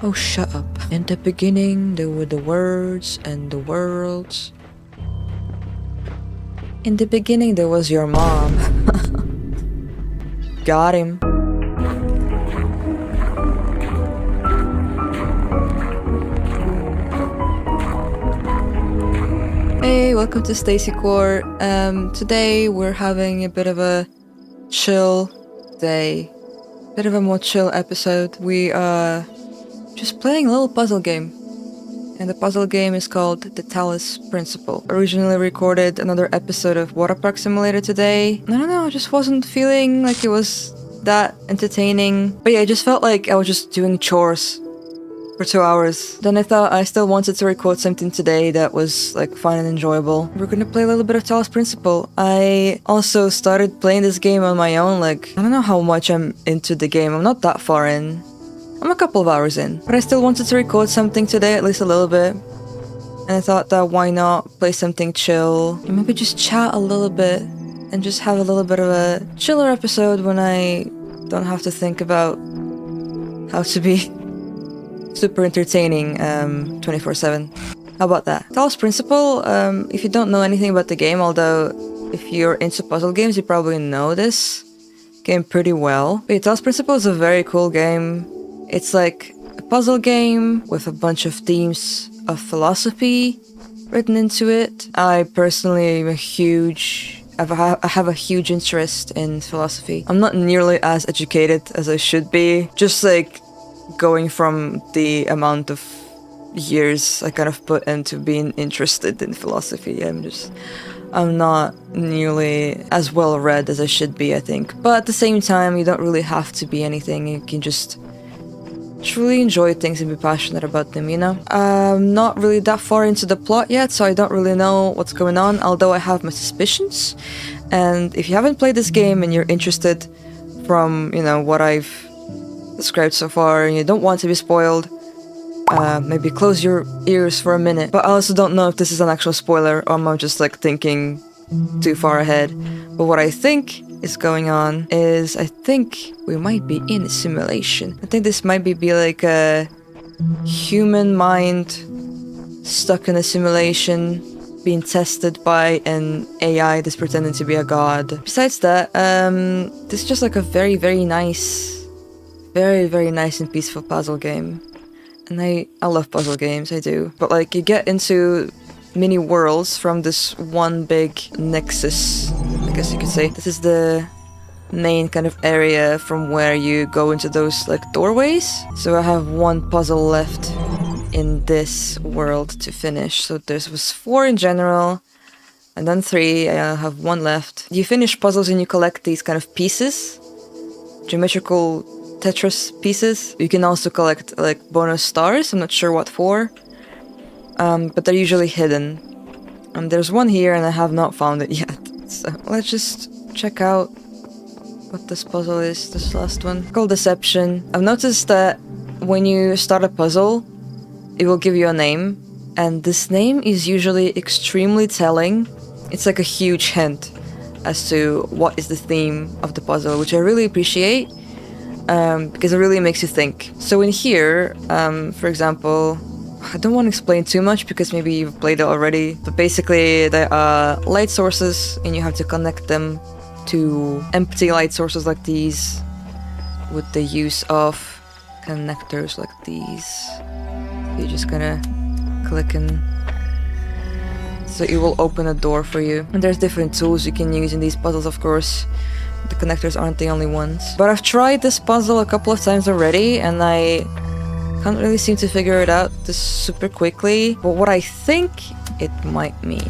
Oh, shut up. In the beginning, there were the words and the worlds. In the beginning, there was your mom. Got him. Hey, welcome to Stacy Court. Today we're having a bit of a chill day. Bit of a more chill episode. We are just playing a little puzzle game. And the puzzle game is called the Talos Principle. Originally recorded another episode of Water Park Simulator today. I don't know, I just wasn't feeling like it was that entertaining. But yeah, I just felt like I was just doing chores for 2 hours. Then I thought I still wanted to record something today that was like fun and enjoyable. We're gonna play a little bit of Talos Principle. I also started playing this game on my own. Like, I don't know how much I'm into the game. I'm not that far in. I'm a couple of hours in. But I still wanted to record something today, at least a little bit. And I thought that why not play something chill and maybe just chat a little bit and just have a little bit of a chiller episode when I don't have to think about how to be super entertaining 24/7. How about that? Talos Principle, if you don't know anything about the game, although if you're into puzzle games, you probably know this game pretty well. But yeah, Talos Principle is a very cool game. It's like a puzzle game with a bunch of themes of philosophy written into it. I personally am I have a huge interest in philosophy. I'm not nearly as educated as I should be. Just like going from the amount of years I kind of put into being interested in philosophy. I'm not nearly as well read as I should be, I think. But at the same time, you don't really have to be anything. You can just truly enjoy things and be passionate about them, you know? I'm not really that far into the plot yet, so I don't really know what's going on, although I have my suspicions. And if you haven't played this game and you're interested from, you know, what I've described so far and you don't want to be spoiled, maybe close your ears for a minute. But I also don't know if this is an actual spoiler or I'm just like thinking too far ahead. But what I think is going on is I think we might be in a simulation. I think this might be like a human mind stuck in a simulation being tested by an AI that's pretending to be a god. Besides that, this is just like a very, very nice and peaceful puzzle game. And I love puzzle games, I do. But like you get into mini worlds from this one big nexus, I guess you could say. This is the main kind of area from where you go into those like doorways. So I have one puzzle left in this world to finish. So there was 4 in general, and then 3. I have 1 left. You finish puzzles and you collect these kind of pieces, geometrical Tetris pieces. You can also collect like bonus stars. I'm not sure what for. But they're usually hidden. And there's one here and I have not found it yet. So let's just check out what this puzzle is, this last one. It's called Deception. I've noticed that when you start a puzzle, it will give you a name. And this name is usually extremely telling. It's like a huge hint as to what is the theme of the puzzle, which I really appreciate. Because it really makes you think. So in here, for example, I don't want to explain too much because maybe you've played it already, but basically there are light sources and you have to connect them to empty light sources like these with the use of connectors like these. You just gonna click and so it will open a door for you. And there's different tools you can use in these puzzles, of course. The connectors aren't the only ones. But I've tried this puzzle a couple of times already and I can't really seem to figure it out this super quickly. But what I think it might mean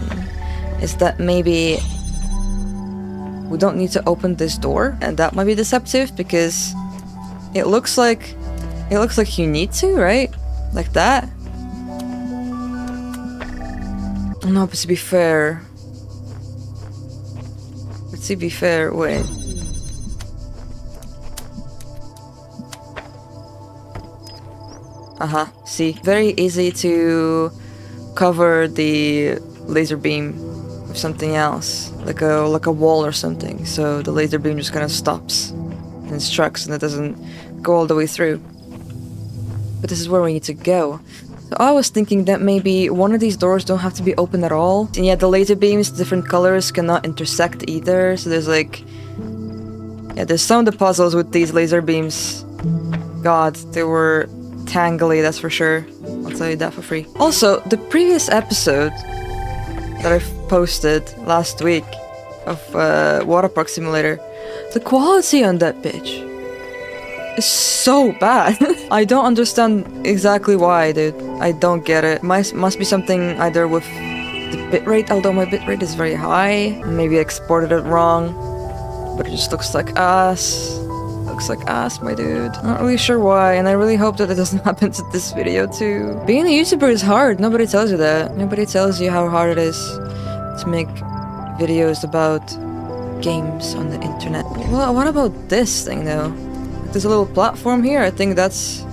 is that maybe we don't need to open this door, and that might be deceptive because it looks like you need to, right? Like that. No, but to be fair, wait. See, very easy to cover the laser beam with something else, like a wall or something. So the laser beam just kind of stops and struck, and it doesn't go all the way through. but this is where we need to go. So I was thinking that maybe one of these doors don't have to be open at all. And yeah, the laser beams, different colors, cannot intersect either. So there's like... yeah, there's some of the puzzles with these laser beams. God, they were tangly, that's for sure. I'll tell you that for free. Also, the previous episode that I posted last week of Water Park Simulator, the quality on that bitch is so bad. I don't understand exactly why, dude. I don't get it. Must be something either with the bitrate, although my bitrate is very high. Maybe I exported it wrong, but it just looks like ass. Looks like ass, my dude. Not really sure why, and I really hope that it doesn't happen to this video too. Being a YouTuber is hard. Nobody tells you that. Nobody tells you how hard it is to make videos about games on the internet. Well, what about this thing though? There's a little platform here. I think that's...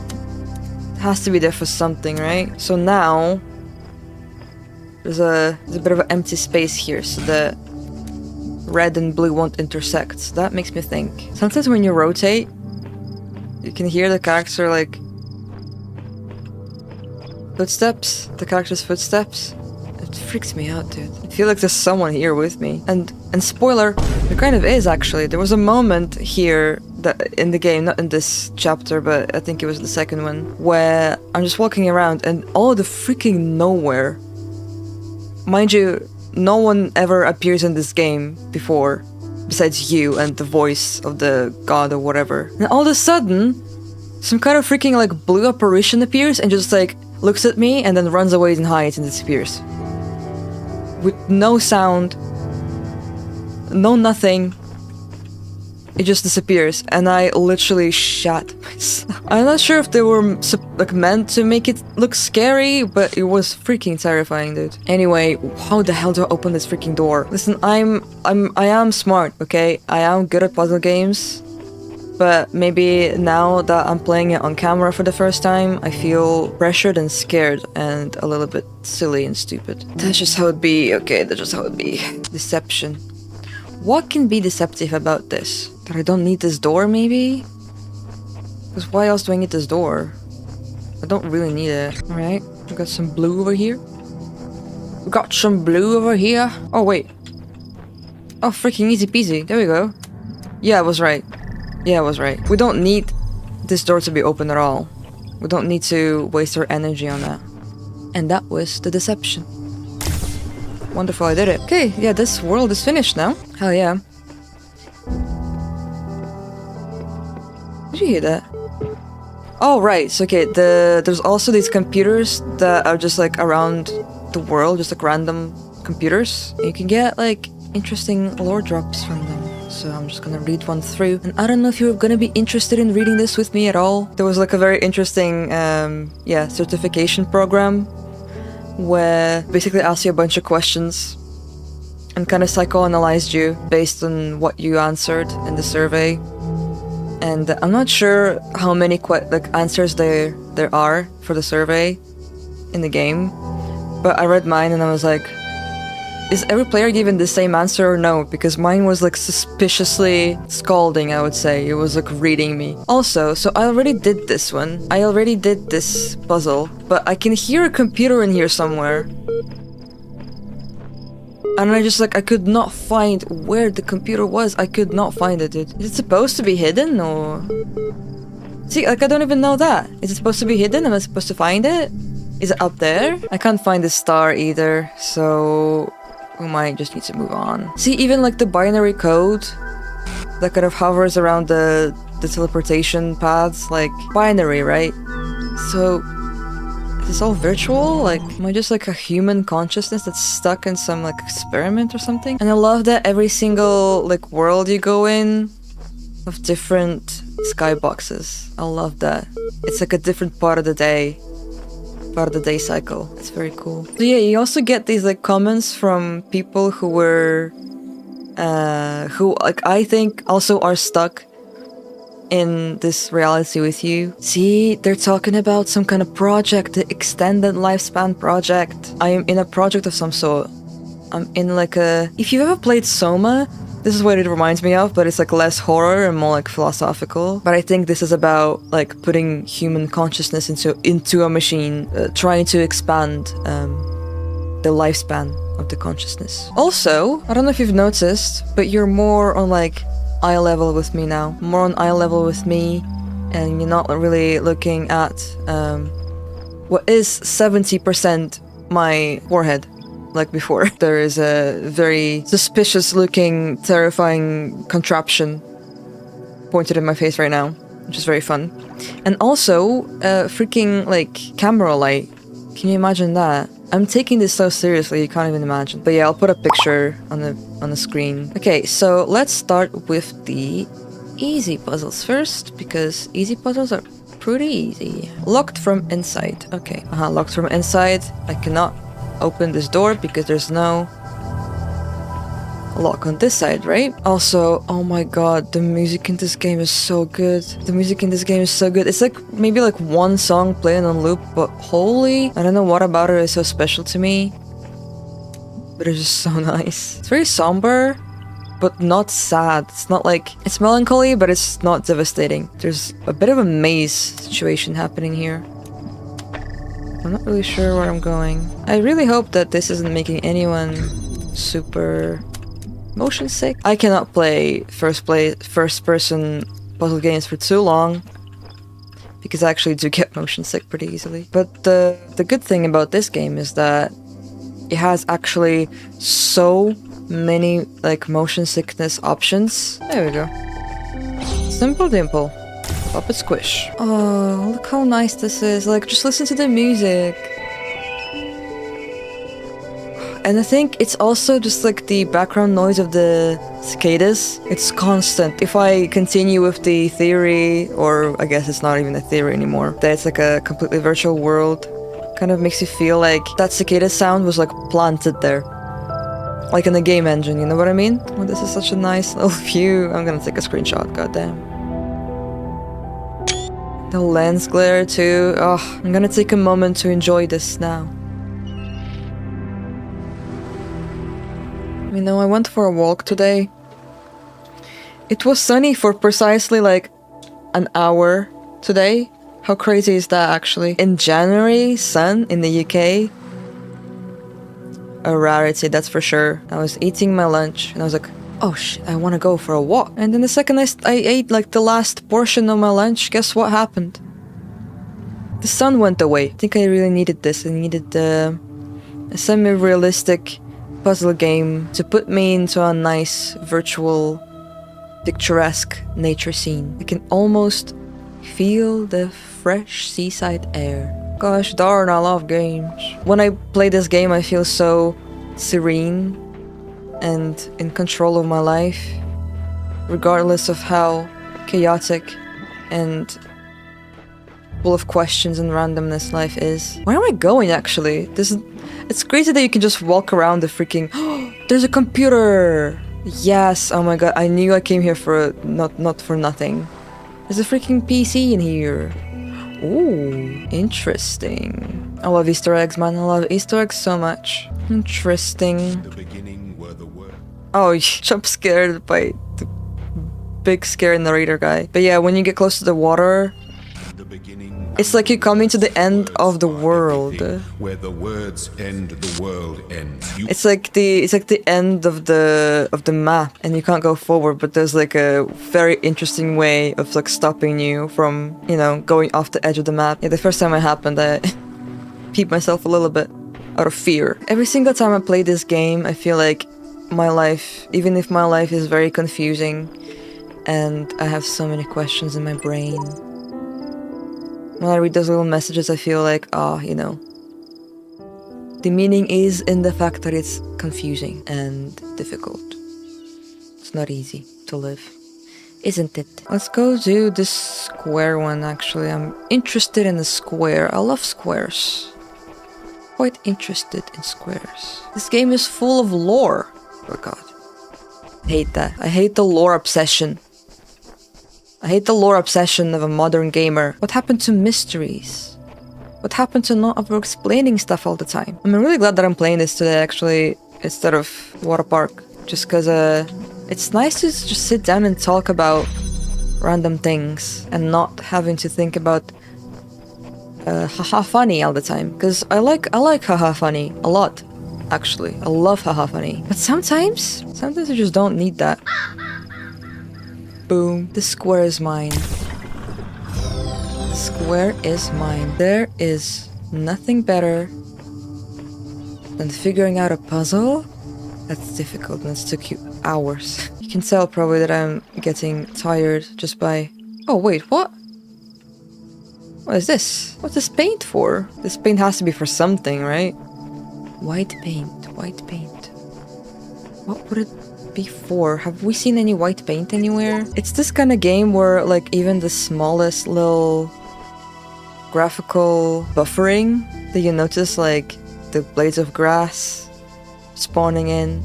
has to be there for something, right? So now there's a bit of an empty space here, so the red and blue won't intersect. So that makes me think. Sometimes when you rotate, you can hear the character like footsteps. The character's footsteps. It freaks me out, dude. I feel like there's someone here with me. And spoiler, there kind of is actually. There was a moment here that in the game, not in this chapter, but I think it was the second one, where I'm just walking around and all the freaking nowhere. Mind you, no one ever appears in this game before, besides you and the voice of the god or whatever. And all of a sudden, some kind of freaking like blue apparition appears and just like looks at me and then runs away and hides and disappears. With no sound, no nothing. It just disappears, and I literally shat myself. I'm not sure if they were like meant to make it look scary, but it was freaking terrifying, dude. Anyway, how the hell do I open this freaking door? Listen, I am smart, okay? I am good at puzzle games, but maybe now that I'm playing it on camera for the first time, I feel pressured and scared and a little bit silly and stupid. That's just how it be, okay? That's just how it be. Deception. What can be deceptive about this? That I don't need this door, maybe? Because why else do I need this door? I don't really need it. Alright, we got some blue over here. We got some blue over here. Oh, wait. Oh, freaking easy peasy. There we go. Yeah, I was right. Yeah, I was right. We don't need this door to be open at all. We don't need to waste our energy on that. And that was the deception. Wonderful, I did it. Okay, yeah, this world is finished now. Hell yeah. Did you hear that? Oh, right. So, okay, there's also these computers that are just like around the world, just like random computers. And you can get like interesting lore drops from them. So I'm just gonna read one through. And I don't know if you're gonna be interested in reading this with me at all. There was like a very interesting, certification program where basically asks you a bunch of questions and kind of psychoanalyzed you based on what you answered in the survey. And I'm not sure how many answers there are for the survey in the game, but I read mine and I was like, is every player given the same answer or no? Because mine was like suspiciously scalding, I would say. It was like reading me. Also, so I already did this one. I already did this puzzle, but I can hear a computer in here somewhere. And I could not find where the computer was. I could not find it, dude. Is it supposed to be hidden or... See, like I don't even know that. Is it supposed to be hidden? Am I supposed to find it? Is it up there? I can't find the star either, so... we might just need to move on. See, even like the binary code that kind of hovers around the teleportation paths, like binary, right? So... is this all virtual? Like, am I just like a human consciousness that's stuck in some like experiment or something? And I love that every single like world you go in of different skyboxes. I love that. It's like a different part of the day cycle. It's very cool. So yeah, you also get these like comments from people who were who like I think also are stuck in this reality with you. See, they're talking about some kind of project, the extended lifespan project. I am in a project of some sort. I'm in like a... if you've ever played Soma, This is what it reminds me of, but it's like less horror and more like philosophical. But I think this is about like putting human consciousness into a machine, trying to expand the lifespan of the consciousness. Also, I don't know if you've noticed, but you're more on like eye level with me now. More on eye level with me, and you're not really looking at what is 70% my forehead. Like before. There is a very suspicious looking, terrifying contraption pointed at my face right now, which is very fun. And also, freaking like camera light. Can you imagine that? I'm taking this so seriously, you can't even imagine. But yeah, I'll put a picture on the screen. Okay, so let's start with the easy puzzles first, because easy puzzles are pretty easy. Locked from inside. Okay, locked from inside. I cannot open this door because there's no lock on this side, right? Also, oh my god, the music in this game is so good. The music in this game is so good. It's like maybe like one song playing on loop, but holy, I don't know what about it is so special to me, but it's just so nice. It's very somber, but not sad. It's not like, it's melancholy, but it's not devastating. There's a bit of a maze situation happening here. I'm not really sure where I'm going. I really hope that this isn't making anyone super motion sick. I cannot play first person puzzle games for too long because I actually do get motion sick pretty easily. But the good thing about this game is that it has actually so many like motion sickness options. There we go. Simple dimple. Pop it squish. Oh, look how nice this is. Like, just listen to the music. And I think it's also just like the background noise of the cicadas. It's constant. If I continue with the theory, or I guess it's not even a theory anymore, that it's like a completely virtual world, kind of makes you feel like that cicada sound was like planted there. Like in the game engine, you know what I mean? Oh, this is such a nice little view. I'm gonna take a screenshot, goddamn. The lens glare too. Oh, I'm gonna take a moment to enjoy this now. You know, I went for a walk today. It was sunny for precisely like an hour today. How crazy is that actually? In January, sun in the UK. A rarity, that's for sure. I was eating my lunch and I was like, oh shit, I want to go for a walk. And then the second I ate like the last portion of my lunch, guess what happened? The sun went away. I think I really needed this. I needed a semi-realistic puzzle game to put me into a nice, virtual, picturesque nature scene. I can almost feel the fresh seaside air. Gosh darn, I love games. When I play this game, I feel so serene and in control of my life, regardless of how chaotic and full of questions and randomness life is. Where am I going actually? It's crazy that you can just walk around the freaking... There's a computer! Yes, oh my god, I knew I came here for not for nothing. There's a freaking PC in here. Ooh, interesting. I love Easter eggs, man. I love Easter eggs so much. Interesting. Oh, jump scared by the big scary narrator guy. But yeah, when you get close to the water, it's like you're coming to the end of the world. Where the words end, the world ends. It's like the end of the map, and you can't go forward. But there's like a very interesting way of like stopping you from, you know, going off the edge of the map. Yeah, the first time it happened, I peed myself a little bit out of fear. Every single time I play this game, I feel like my life, even if my life is very confusing, and I have so many questions in my brain. When I read those little messages, I feel like, you know, the meaning is in the fact that it's confusing and difficult. It's not easy to live, isn't it? Let's go do this square one, actually. I'm interested in the square. I love squares. Quite interested in squares. This game is full of lore. Oh god. I hate that. I hate the lore obsession. I hate the lore obsession of a modern gamer. What happened to mysteries? What happened to not over-explaining stuff all the time? I'm really glad that I'm playing this today, actually, instead of Water Park. Just because It's nice to just sit down and talk about random things and not having to think about haha funny all the time. Because I like haha funny a lot, actually. I love haha funny. But sometimes I just don't need that. Boom. The square is mine. The square is mine. There is nothing better than figuring out a puzzle that's difficult and it's took you hours. You can tell probably that I'm getting tired just by... Oh wait, what? What is this? What's this paint for? This paint has to be for something, right? White paint, white paint. What would it be for? Have we seen any white paint anywhere? It's this kind of game where like even the smallest little graphical buffering that you notice, like the blades of grass spawning in,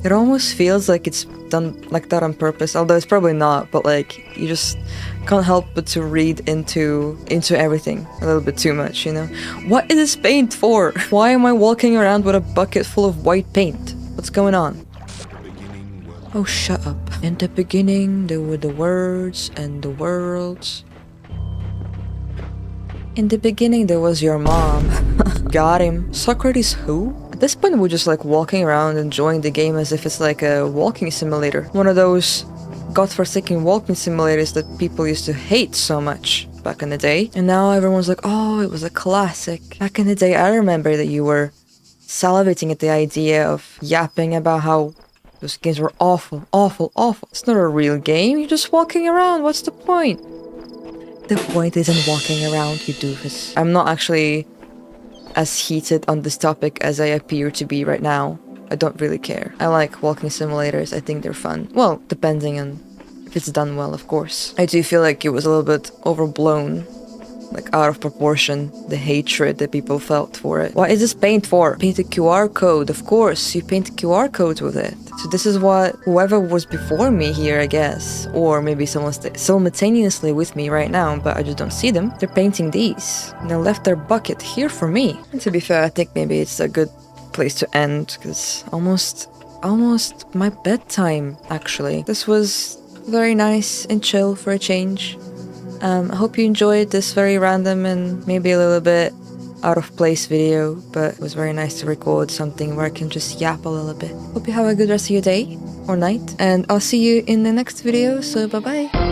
it almost feels like it's done like that on purpose, although it's probably not, but like you just can't help but to read into everything a little bit too much, you know? What is this paint for? Why am I walking around with a bucket full of white paint? What's going on? Oh, shut up. In the beginning, there were the words and the worlds. In the beginning, there was your mom. Got him. Socrates who? At this point, we're just like walking around enjoying the game as if it's like a walking simulator. One of those godforsaken walking simulators that people used to hate so much back in the day. And now everyone's like, oh, it was a classic. Back in the day, I remember that you were salivating at the idea of yapping about how those games were awful, awful, awful. It's not a real game. You're just walking around. What's the point? The point isn't walking around, you doofus. I'm not actually as heated on this topic as I appear to be right now. I don't really care. I like walking simulators. I think they're fun. Well, depending on if it's done well, of course. I do feel like it was a little bit overblown, like out of proportion, the hatred that people felt for it. What is this paint for? Paint a QR code. Of course, you paint a QR code with it. So this is what whoever was before me here, I guess, or maybe someone's simultaneously with me right now, but I just don't see them. They're painting these. And they left their bucket here for me. And to be fair, I think maybe it's a good place to end, because almost my bedtime, actually. This was very nice and chill for a change. I hope you enjoyed this very random and maybe a little bit out of place video, but it was very nice to record something where I can just yap a little bit. Hope you have a good rest of your day or night, and I'll see you in the next video, so bye bye.